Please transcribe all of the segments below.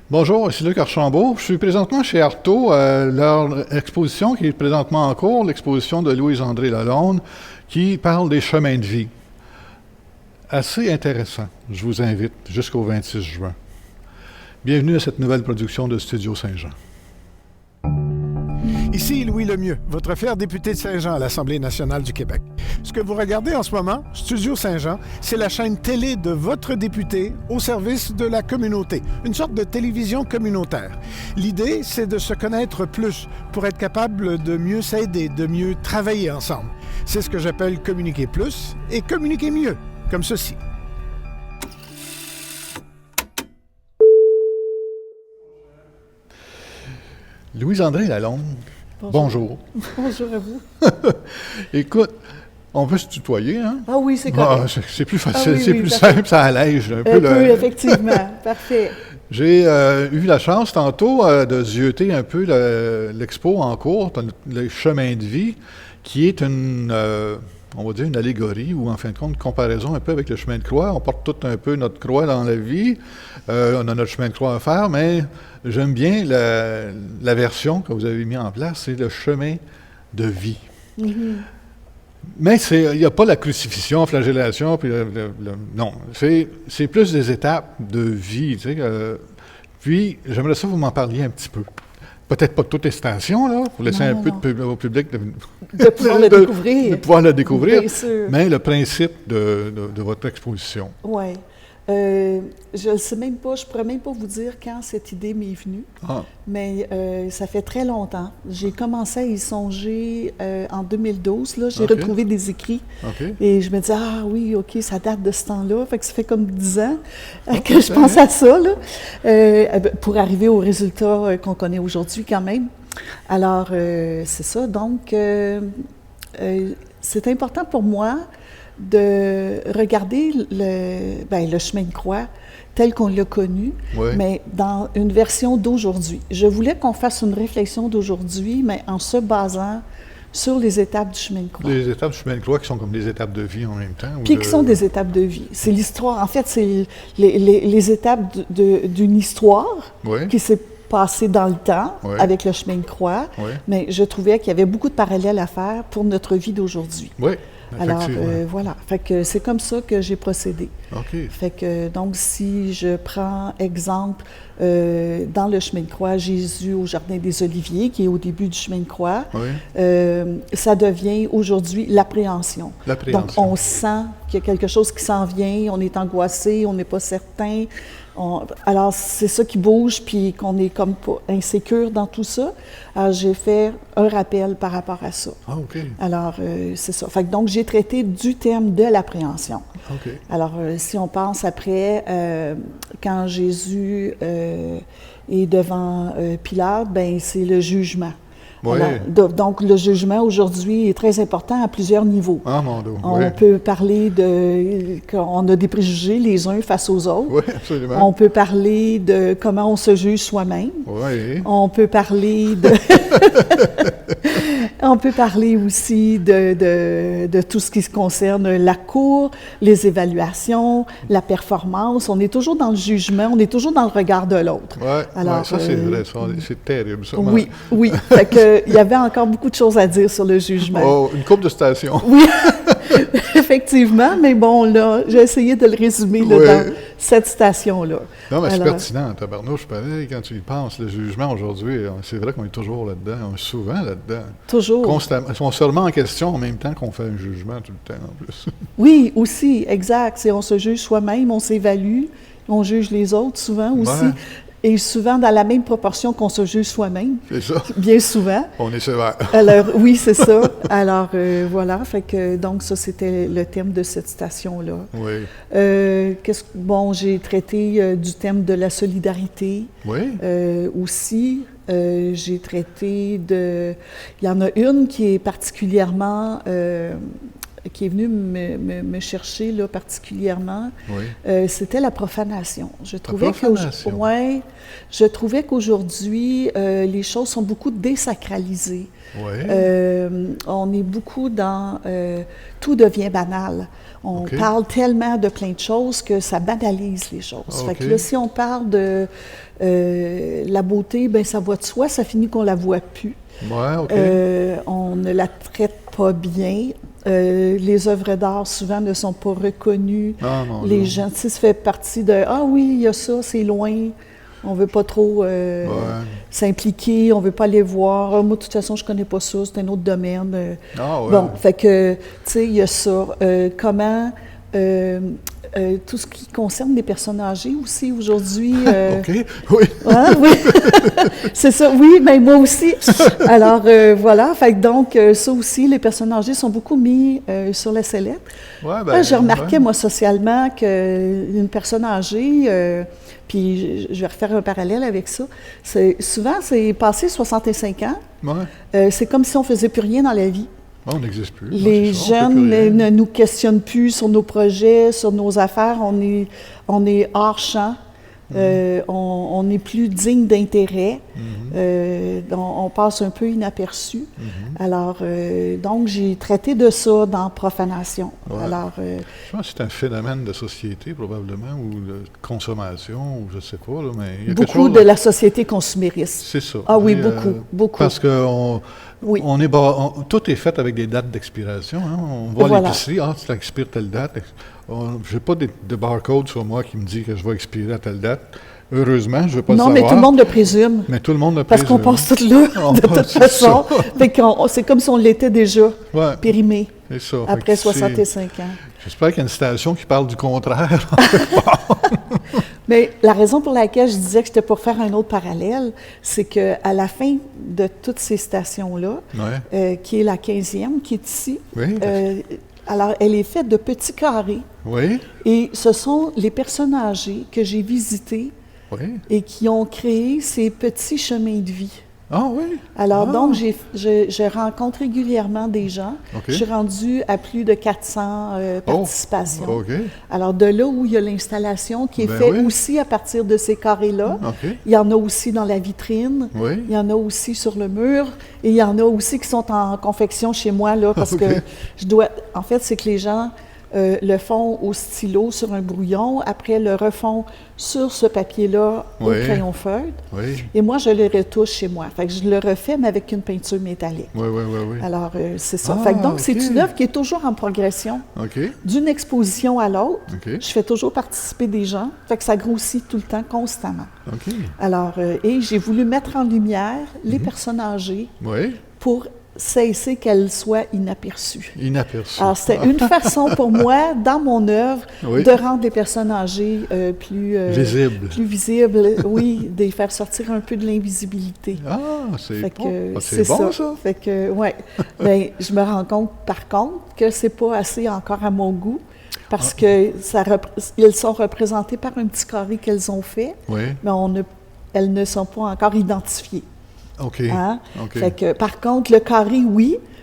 Bonjour, ici Luc Archambault. Je suis présentement chez Artaud, leur exposition qui est présentement en cours, l'exposition de Louise-André Lalonde, qui parle des chemins de vie. Assez intéressant. Je vous invite jusqu'au 26 juin. Bienvenue à cette nouvelle production de Studio Saint-Jean. Ici Louis Lemieux, votre fier député de Saint-Jean à l'Assemblée nationale du Québec. Ce que vous regardez en ce moment, Studio Saint-Jean, c'est la chaîne télé de votre député au service de la communauté, une sorte de télévision communautaire. L'idée, c'est de se connaître plus pour être capable de mieux s'aider, de mieux travailler ensemble. C'est ce que j'appelle communiquer plus et communiquer mieux, comme ceci. Louise-André Lalonde, bonjour. Bonjour à vous. Écoute, on peut se tutoyer, hein? Ah oui, c'est correct. C'est plus facile, oui, c'est oui, plus parfait. simple, ça allège un peu. Un peu, effectivement. Parfait. J'ai eu la chance tantôt de zioter un peu l'expo en cours, le chemin de vie, qui est on va dire une allégorie ou en fin de compte une comparaison un peu avec le chemin de croix. On porte tout un peu notre croix dans la vie. On a notre chemin de croix à faire, mais j'aime bien la version que vous avez mis en place, c'est le chemin de vie. Mm-hmm. Mais il n'y a pas la crucifixion, flagellation, puis non. C'est plus des étapes de vie. Tu sais, puis, j'aimerais ça que vous m'en parliez un petit peu. Peut-être pas toutes les stations, là, pour laisser un peu au public de pouvoir le découvrir. De pouvoir le découvrir, bien sûr. Mais le principe de votre exposition. Oui. Je ne sais même pas, je ne pourrais même pas vous dire quand cette idée m'est venue, mais ça fait très longtemps. J'ai commencé à y songer en 2012. Là, j'ai retrouvé des écrits et je me disais, ah oui, OK, ça date de ce temps-là. Fait que ça fait comme 10 ans que je pense à ça, là, pour arriver au résultat qu'on connaît aujourd'hui quand même. Alors, c'est ça. Donc, c'est important pour moi de regarder le chemin de croix tel qu'on l'a connu, mais dans une version d'aujourd'hui. Je voulais qu'on fasse une réflexion d'aujourd'hui, mais en se basant sur les étapes du chemin de croix. Les étapes du chemin de croix qui sont comme des étapes de vie en même temps? Puis qui sont des étapes de vie. C'est l'histoire. En fait, c'est les étapes d'une histoire qui s'est passée dans le temps avec le chemin de croix, mais je trouvais qu'il y avait beaucoup de parallèles à faire pour notre vie d'aujourd'hui. Oui. Alors, voilà. Fait que c'est comme ça que j'ai procédé. OK. Fait que, donc, si je prends exemple, dans le chemin de croix, Jésus au Jardin des Oliviers, qui est au début du chemin de croix, ça devient aujourd'hui l'appréhension. Donc, on sent qu'il y a quelque chose qui s'en vient, on est angoissé, on n'est pas certain. Alors, c'est ça qui bouge, puis qu'on est comme pas insécure dans tout ça. Alors, j'ai fait un rappel par rapport à ça. Ah, OK. Alors, c'est ça. Fait que donc, j'ai traité du thème de l'appréhension. OK. Alors, si on pense après, quand Jésus est devant Pilate, bien, c'est le jugement. Oui. Alors, donc, le jugement aujourd'hui est très important à plusieurs niveaux. Ah, mon Dieu. On peut parler qu'on a des préjugés les uns face aux autres. Oui, absolument. On peut parler de comment on se juge soi-même. Oui. On peut parler de... On peut parler aussi de tout ce qui se concerne la cour, les évaluations, la performance. On est toujours dans le jugement, on est toujours dans le regard de l'autre. Oui, ça c'est vrai, c'est terrible. Ça, oui. Fait que, il y avait encore beaucoup de choses à dire sur le jugement. Oh, une couple de stations. Oui, effectivement, mais bon, là, j'ai essayé de le résumer là, dans cette station-là. Non, mais c'est pertinent, tabarnouche, pareil, quand tu y penses, le jugement aujourd'hui, c'est vrai qu'on est toujours là-dedans, on est souvent là-dedans. Toujours. Constamment. On se remet en question en même temps qu'on fait un jugement tout le temps, en plus. Oui, aussi, exact. On se juge soi-même, on s'évalue, on juge les autres souvent aussi. Et souvent dans la même proportion qu'on se juge soi-même. C'est ça. Bien souvent. On est sévère. Alors, oui, c'est ça. Alors, voilà. Fait que, donc, ça, c'était le thème de cette station-là. Oui. J'ai traité du thème de la solidarité. Oui. Aussi. J'ai traité de... Il y en a une qui est particulièrement qui est venu me chercher là, particulièrement, c'était la profanation. Je trouvais qu'aujourd'hui, les choses sont beaucoup désacralisées. On est beaucoup dans... tout devient banal. On parle tellement de plein de choses que ça banalise les choses. Fait que là, si on parle de la beauté, bien, ça va de soi, ça finit qu'on la voit plus. On ne la traite pas bien. Les œuvres d'art, souvent, ne sont pas reconnues. Les gens, tu sais, ça fait partie de « Ah oui, il y a ça, c'est loin. » On ne veut pas trop s'impliquer, on ne veut pas aller voir. Moi, de toute façon, je ne connais pas ça, c'est un autre domaine. Bon, fait que, tu sais, il y a ça. Comment... tout ce qui concerne les personnes âgées aussi, aujourd'hui... oui. C'est ça, oui, mais moi aussi. Alors, voilà, fait que donc, ça aussi, les personnes âgées sont beaucoup mis sur la sellette. J'ai remarqué, moi, socialement, qu'une personne âgée... puis je vais refaire un parallèle avec ça. Souvent, c'est passé 65 ans. C'est comme si on ne faisait plus rien dans la vie. On n'existe plus. Les jeunes ne nous questionnent plus sur nos projets, sur nos affaires. On est hors champ. On n'est plus digne d'intérêt. On passe un peu inaperçu. Alors, donc, j'ai traité de ça dans Profanation. Alors, je pense que c'est un phénomène de société, probablement, ou de consommation, ou je ne sais pas. Là, mais il y a beaucoup de la société consumériste. C'est ça. Ah oui, beaucoup. Parce que tout est fait avec des dates d'expiration. Hein. On va à l'épicerie, tu expires telle date. Je n'ai pas de barcode sur moi qui me dit que je vais expirer à telle date. Heureusement, je ne veux pas le savoir. Non, mais tout le monde le présume. Mais tout le monde le présume. Parce qu'on passe tout là, de toute façon. C'est comme si on l'était déjà périmé après 65 ans. J'espère qu'il y a une citation qui parle du contraire. Mais la raison pour laquelle je disais que c'était pour faire un autre parallèle, c'est qu'à la fin de toutes ces stations-là, qui est la 15e, qui est ici, alors elle est faite de petits carrés. Et ce sont les personnes âgées que j'ai visitées et qui ont créé ces petits chemins de vie. Alors, donc, je rencontre régulièrement des gens. Je suis rendue à plus de 400 participations. Alors, de là où il y a l'installation qui est faite aussi à partir de ces carrés-là, il y en a aussi dans la vitrine, il y en a aussi sur le mur, et il y en a aussi qui sont en confection chez moi, là, parce que je dois... En fait, c'est que les gens... le font au stylo sur un brouillon, après le refont sur ce papier-là au crayon feutre. Et moi, je le retouche chez moi. Fait que je le refais, mais avec une peinture métallique. Alors, c'est ça. Fait que donc, c'est une œuvre qui est toujours en progression. D'une exposition à l'autre, je fais toujours participer des gens. Fait que ça grossit tout le temps, constamment. Alors, et j'ai voulu mettre en lumière les personnes âgées pour cesser qu'elle soit inaperçue. Alors, c'était une façon pour moi, dans mon œuvre, de rendre les personnes âgées plus visibles, de les faire sortir un peu de l'invisibilité. C'est bon, ça. Fait que, ben, je me rends compte, par contre, que c'est pas assez encore à mon goût, parce que ils sont représentés par un petit carré qu'elles ont fait, mais elles ne sont pas encore identifiées. Fait que, par contre, le carré,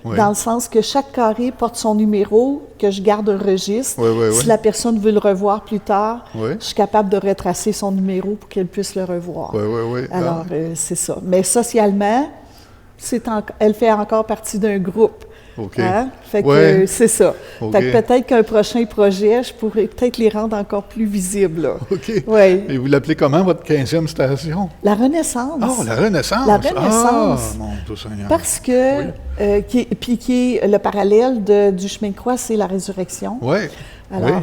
dans le sens que chaque carré porte son numéro, que je garde un registre. Si la personne veut le revoir plus tard, je suis capable de retracer son numéro pour qu'elle puisse le revoir. Alors, c'est ça. Mais socialement, elle fait encore partie d'un groupe. Fait que c'est ça. Fait que peut-être qu'un prochain projet, je pourrais peut-être les rendre encore plus visibles. Là. Et vous l'appelez comment, votre 15e station? La Renaissance. La Renaissance! La Renaissance. Mon Dieu Seigneur. Parce que, qui est le parallèle du chemin de croix, c'est la résurrection. Alors,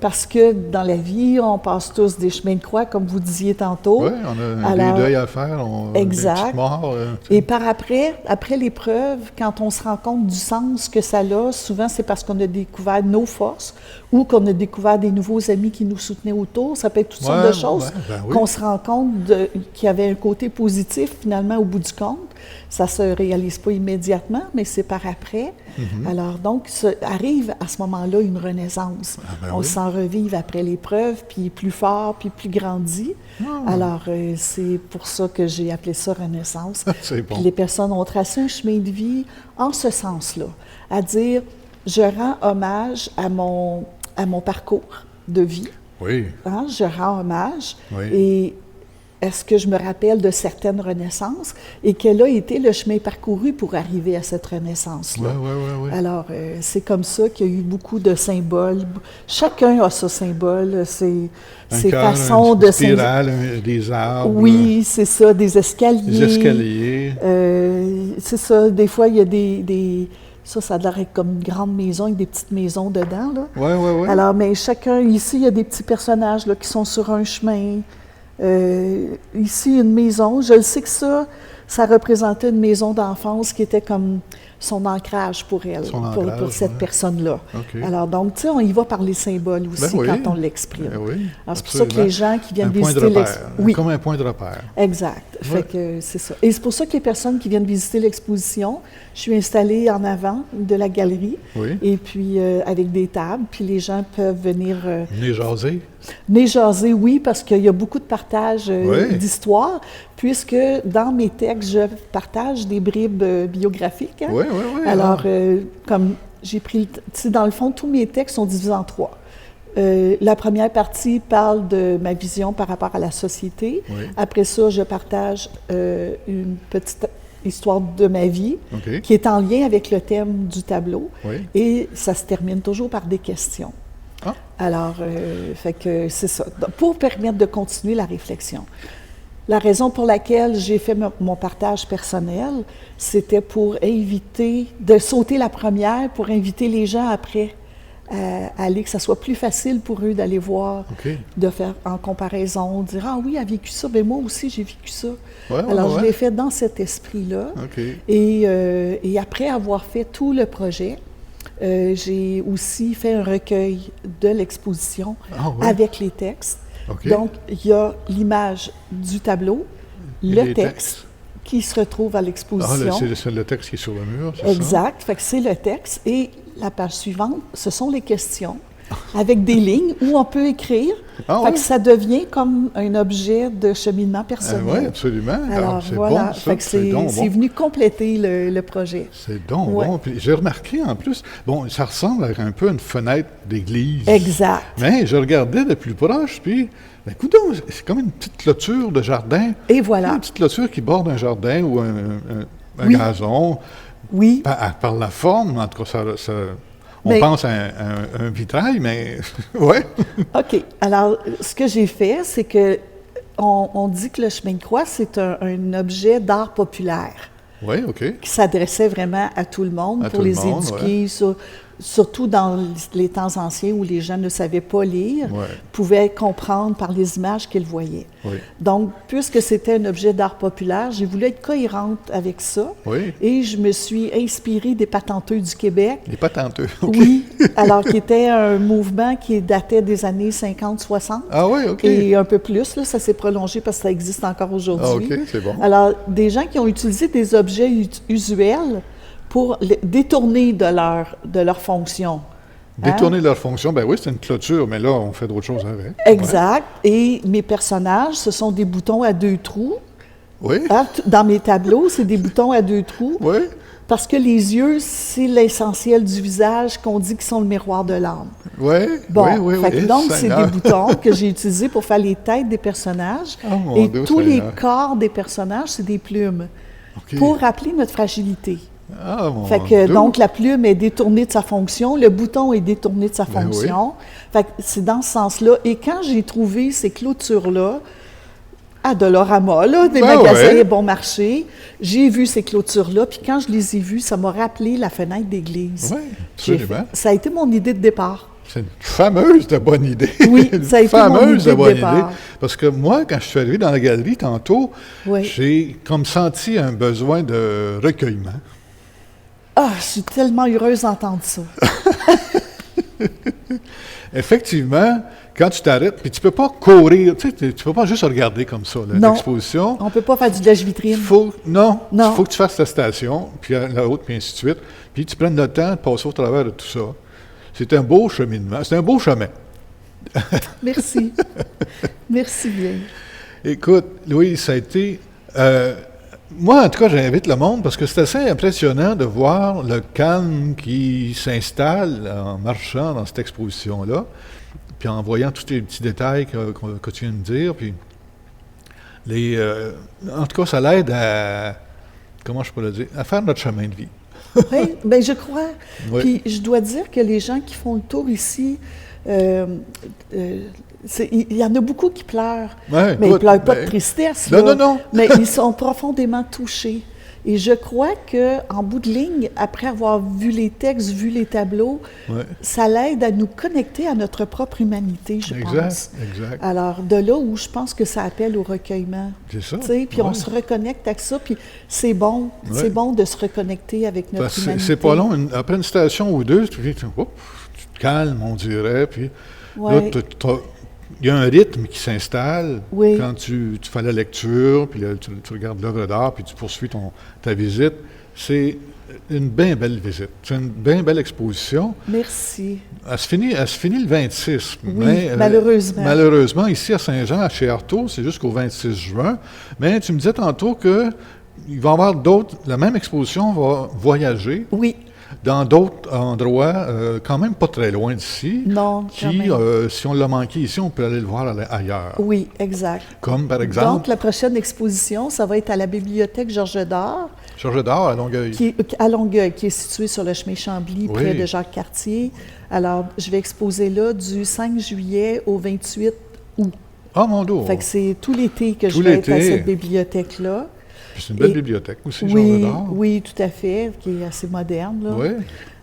parce que dans la vie, on passe tous des chemins de croix, comme vous disiez tantôt. On a des deuils à faire, exact. Des petites morts. Et après l'épreuve, quand on se rend compte du sens que ça a, souvent c'est parce qu'on a découvert nos forces ou qu'on a découvert des nouveaux amis qui nous soutenaient autour. Ça peut être toutes sortes de choses qu'on se rend compte qu'il y avait un côté positif, finalement, au bout du compte. Ça ne se réalise pas immédiatement, mais c'est par après. Alors, donc, arrive à ce moment-là une renaissance. On s'en revive après l'épreuve, puis plus fort, puis plus grandi. Alors, c'est pour ça que j'ai appelé ça Renaissance. C'est bon. Puis les personnes ont tracé un chemin de vie en ce sens-là, à dire, je rends hommage à mon parcours de vie. Oui. Hein? Je rends hommage. Oui. Et est-ce que je me rappelle de certaines renaissances et quel a été le chemin parcouru pour arriver à cette renaissance-là? Oui. Alors, c'est comme ça qu'il y a eu beaucoup de symboles. Chacun a ce symbole, ses façons de... Une spirale, des arbres. Oui, c'est ça, des escaliers. Des escaliers. C'est ça, des fois, il y a des ça a l'air comme une grande maison avec des petites maisons dedans, là. Oui. Alors, mais chacun, ici, il y a des petits personnages là, qui sont sur un chemin. Ici, une maison. Je le sais que ça représentait une maison d'enfance qui était comme son ancrage pour elle, pour cette personne-là. Okay. Alors, donc, tu sais, on y va par les symboles aussi quand on l'exprime. Oui, alors, c'est pour ça que les gens qui viennent visiter comme un point de repère. Exact. Fait que c'est ça. Et c'est pour ça que les personnes qui viennent visiter l'exposition, je suis installée en avant de la galerie, et puis avec des tables, puis les gens peuvent venir... venir jaser. Venir jaser, oui, parce qu'il y a beaucoup de partage d'histoire, puisque dans mes textes, je partage des bribes biographiques. Hein? Oui. Alors, comme j'ai pris... Dans le fond, tous mes textes sont divisés en 3. La première partie parle de ma vision par rapport à la société. Oui. Après ça, je partage une petite histoire de ma vie qui est en lien avec le thème du tableau. Oui. Et ça se termine toujours par des questions. Ah. Alors, fait que c'est ça, pour permettre de continuer la réflexion. La raison pour laquelle j'ai fait mon partage personnel, c'était pour éviter de sauter la première, pour inviter les gens après à aller, que ça soit plus facile pour eux d'aller voir, de faire en comparaison, dire « Ah oui, elle a vécu ça, bien moi aussi j'ai vécu ça. » Alors, je l'ai fait dans cet esprit-là. Et après avoir fait tout le projet, j'ai aussi fait un recueil de l'exposition avec les textes. Donc, il y a l'image du tableau, le texte qui se retrouve à l'exposition. C'est le texte qui est sur le mur, c'est ça? Exact. Fait que c'est le texte. Et la page suivante, ce sont les questions avec des lignes où on peut écrire. Fait que ça devient comme un objet de cheminement personnel. Oui, absolument. Alors, voilà. Bon, fait que c'est venu compléter le projet. C'est donc bon. Puis j'ai remarqué en plus, ça ressemble à un peu à une fenêtre d'église. Exact. Mais je regardais de plus proche, puis, coudonc, c'est comme une petite clôture de jardin. Et voilà. Une petite clôture qui borde un jardin ou un gazon. Oui. Par la forme, en tout cas, on pense à un vitrail, mais oui. OK. Alors, ce que j'ai fait, c'est que on dit que le chemin de croix, c'est un objet d'art populaire. Oui, OK. Qui s'adressait vraiment à tout le monde pour les éduquer, surtout dans les temps anciens où les gens ne savaient pas lire, pouvaient comprendre par les images qu'ils voyaient. Oui. Donc, puisque c'était un objet d'art populaire, j'ai voulu être cohérente avec ça. Oui. Et je me suis inspirée des patenteux du Québec. Les patenteux, OK. Oui, alors qui était un mouvement qui datait des années 50-60. Ah oui, OK. Et un peu plus, là, ça s'est prolongé parce que ça existe encore aujourd'hui. Ah, OK, c'est bon. Alors, des gens qui ont utilisé des objets usuels pour les détourner de leur fonction. Détourner de leur fonction, ben oui, c'est une clôture, mais là, on fait d'autres choses avec. Exact. Et mes personnages, ce sont des boutons à 2 trous. Oui. Dans mes tableaux, c'est des boutons à 2 trous. Oui. Parce que les yeux, c'est l'essentiel du visage qu'on dit qu'ils sont le miroir de l'âme. Oui, oui. Donc, c'est des boutons que j'ai utilisés pour faire les têtes des personnages. Et tous les corps des personnages, c'est des plumes. Pour rappeler notre fragilité. Ah, mon donc, la plume est détournée de sa fonction, le bouton est détourné de sa fonction. Fait que c'est dans ce sens-là. Et quand j'ai trouvé ces clôtures-là, à Dolorama, des magasins bon marché, j'ai vu ces clôtures-là, puis quand je les ai vues, ça m'a rappelé la fenêtre d'église. Oui, absolument. Ça a été mon idée de départ. C'est une fameuse de bonne idée. Oui, ça a été mon idée de départ. Parce que moi, quand je suis arrivé dans la galerie tantôt, j'ai comme senti un besoin de recueillement. Ah, je suis tellement heureuse d'entendre ça. Effectivement, quand tu t'arrêtes, puis tu peux pas courir, tu peux pas juste regarder comme ça l'exposition. On peut pas faire du lèche-vitrine. Il faut que tu fasses la station, puis la haute, puis ainsi de suite, puis tu prennes le temps de passer au travers de tout ça. C'est un beau cheminement, c'est un beau chemin. Merci. Merci bien. Écoute, Louise, ça a été Moi, en tout cas, j'invite le monde parce que c'est assez impressionnant de voir le calme qui s'installe en marchant dans cette exposition-là, puis en voyant tous les petits détails que tu viens de dire. Puis en tout cas, ça l'aide à, comment je peux le dire, à faire notre chemin de vie. Oui, bien, je crois. Oui. Puis je dois dire que les gens qui font le tour ici, il y en a beaucoup qui pleurent, Ouais, mais ils ne pleurent pas de tristesse. Non, là, non. Mais ils sont profondément touchés. Et je crois qu'en bout de ligne, après avoir vu les textes, vu les tableaux, ça l'aide à nous connecter à notre propre humanité, je pense. Exact. Alors, de là où je pense que ça appelle au recueillement. C'est ça. Puis on se reconnecte avec ça, puis c'est bon. C'est bon de se reconnecter avec notre humanité. C'est pas long. Après une station ou deux, tu te calmes, on dirait, puis là, il y a un rythme qui s'installe quand tu fais la lecture, puis là, tu regardes l'œuvre d'art, puis tu poursuis ta visite. C'est une bien belle visite. C'est une bien belle exposition. Merci. Elle se finit le 26. Oui, mais, malheureusement. Malheureusement, ici à Saint-Jean, chez Artaud, c'est jusqu'au 26 juin. Mais tu me disais tantôt qu'il va y avoir d'autres... La même exposition va voyager. Oui. Dans d'autres endroits, quand même pas très loin d'ici. Non, quand même. Si on l'a manqué ici, on peut aller le voir ailleurs. Oui, exact. Comme par exemple... Donc, la prochaine exposition, ça va être à la bibliothèque Georges d'Or. Georges d'Or, à Longueuil. À Longueuil, qui est située sur le chemin Chambly, près de Jacques-Cartier. Alors, je vais exposer là du 5 juillet au 28 août. Ah, mon Dieu! Fait que c'est tout l'été que je vais être à cette bibliothèque-là. C'est une belle bibliothèque aussi, Georges d'Or. Oui, tout à fait, qui est assez moderne. Là. Oui.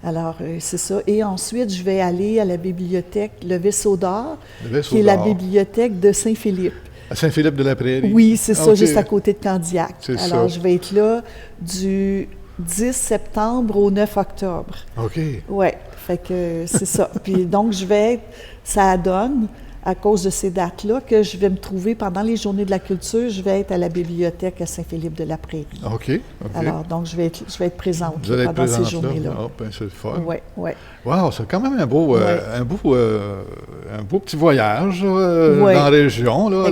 Alors, c'est ça. Et ensuite, je vais aller à la bibliothèque Le Vaisseau d'Or, qui est la bibliothèque de Saint-Philippe. À Saint-Philippe-de-la-Prairie? Oui, c'est ça, juste à côté de Candiac. Alors, ça. je vais être là du 10 septembre au 9 octobre. OK. Oui, fait que c'est ça. Puis donc, ça donne, à cause de ces dates-là, que je vais me trouver pendant les Journées de la culture, je vais être à la bibliothèque à Saint-Philippe-de-la-Prairie. OK. Alors, donc, je vais être présente pendant ces journées-là. Ah, ben, c'est le fun. Oui. Wow, c'est quand même un beau petit voyage dans la région là,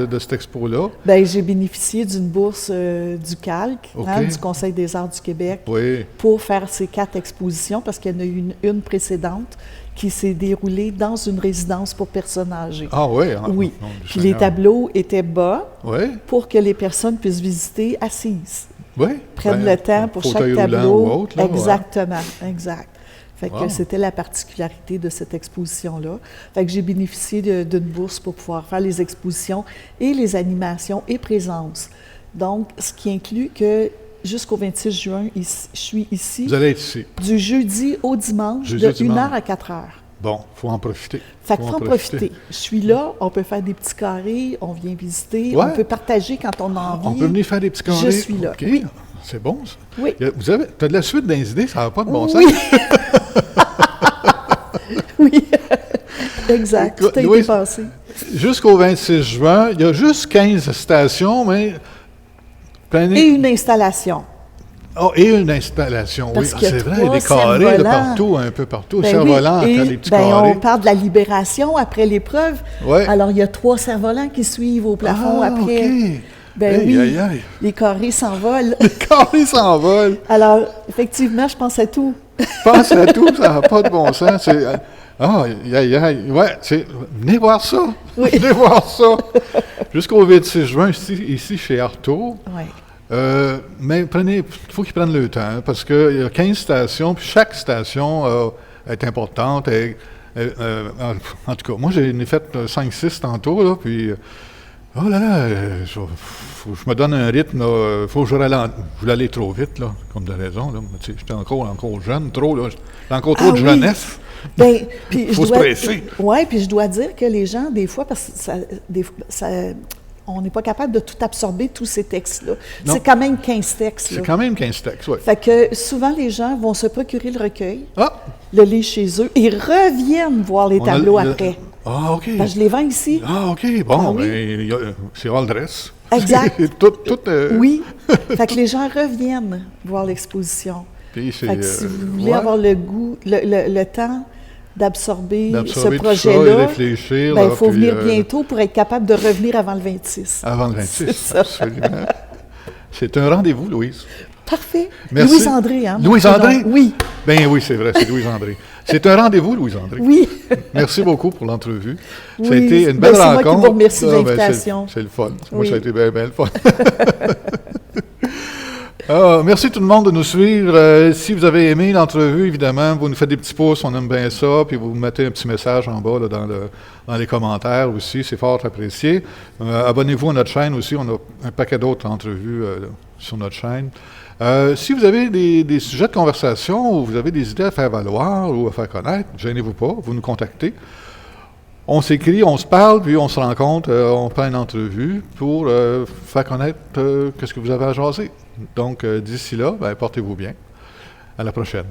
de cette expo-là. Bien, j'ai bénéficié d'une bourse du CALC, du Conseil des arts du Québec, pour faire ces 4 expositions, parce qu'il y en a eu une précédente qui s'est déroulée dans une résidence pour personnes âgées. Ah oui? Oui. Puis les tableaux étaient bas pour que les personnes puissent visiter assises. Oui. Prennent le temps pour chaque tableau. Ou autre, là, exactement, exact. Fait que c'était la particularité de cette exposition-là. Fait que j'ai bénéficié d'une bourse pour pouvoir faire les expositions et les animations et présences. Donc, ce qui inclut que jusqu'au 26 juin, je suis ici. Vous allez être ici. Du jeudi au dimanche, de 1h à 4h. Bon, il faut en profiter. Fait qu'il faut en profiter. Je suis là, on peut faire des petits carrés, on vient visiter, on peut partager quand on a envie. On peut venir faire des petits carrés. Je suis là. OK. Oui. C'est bon, ça. Oui. Tu as de la suite dans les idées, ça n'a pas de bon sens. Oui. Oui. Exact. Tout a été passé. Jusqu'au 26 juin, il y a juste 15 stations, mais... Et une installation. Oh, et une installation, parce oui. C'est vrai, des carrés partout, un peu partout. Cerfs-volants, les petits carrés. On parle de la libération après l'épreuve. Alors, il y a 3 cerfs-volants qui suivent au plafond après. OK. Aïe. Les carrés s'envolent. Les carrés s'envolent. Alors, effectivement, je pense à tout. Pense à tout, ça n'a pas de bon sens. Venez voir ça. Oui. Venez voir ça. Jusqu'au 26 juin, ici chez Artaud. Oui. Mais il faut qu'ils prennent le temps, parce qu'il y a 15 stations, puis chaque station est importante. En tout cas, moi, j'en ai fait 5-6 tantôt, là, puis... oh là là, je me donne un rythme, il faut que je voulais aller trop vite, là, comme de raison. J'étais encore jeune, encore trop de jeunesse. Il faut se presser. Oui, puis je dois dire que les gens, des fois, parce que on n'est pas capable de tout absorber, tous ces textes-là. C'est quand même 15 textes. C'est quand même 15 textes, oui. Fait que souvent, les gens vont se procurer le recueil, le lire chez eux, et reviennent voir les tableaux après. Ah, OK. Parce que je les vends ici. Ah, OK. Bon, c'est all dress. Exact. tout, Oui. Fait que les gens reviennent voir l'exposition. Fait que si vous voulez avoir le goût, le temps d'absorber ce projet-là, il faut venir bientôt pour être capable de revenir avant le 26. Avant le 26, absolument. C'est un rendez-vous, Louise. Parfait. Merci. Louise-André, hein? Louise-André? Oui. Ben oui, c'est vrai, c'est Louise-André. C'est un rendez-vous, Louise-André. Oui. Merci beaucoup pour l'entrevue. Oui. Ça a été une belle rencontre. C'est moi qui vous remercie de l'invitation. C'est le fun. Oui. Moi, ça a été bien le fun. Merci tout le monde de nous suivre. Si vous avez aimé l'entrevue, évidemment, vous nous faites des petits pouces, on aime bien ça, puis vous mettez un petit message en bas là, dans les commentaires aussi, c'est fort apprécié. Abonnez-vous à notre chaîne aussi, on a un paquet d'autres entrevues sur notre chaîne. Si vous avez des sujets de conversation ou vous avez des idées à faire valoir ou à faire connaître, gênez-vous pas, vous nous contactez. On s'écrit, on se parle, puis on se rencontre, on prend une entrevue pour faire connaître qu'est-ce que vous avez à jaser. Donc, d'ici là, portez-vous bien. À la prochaine.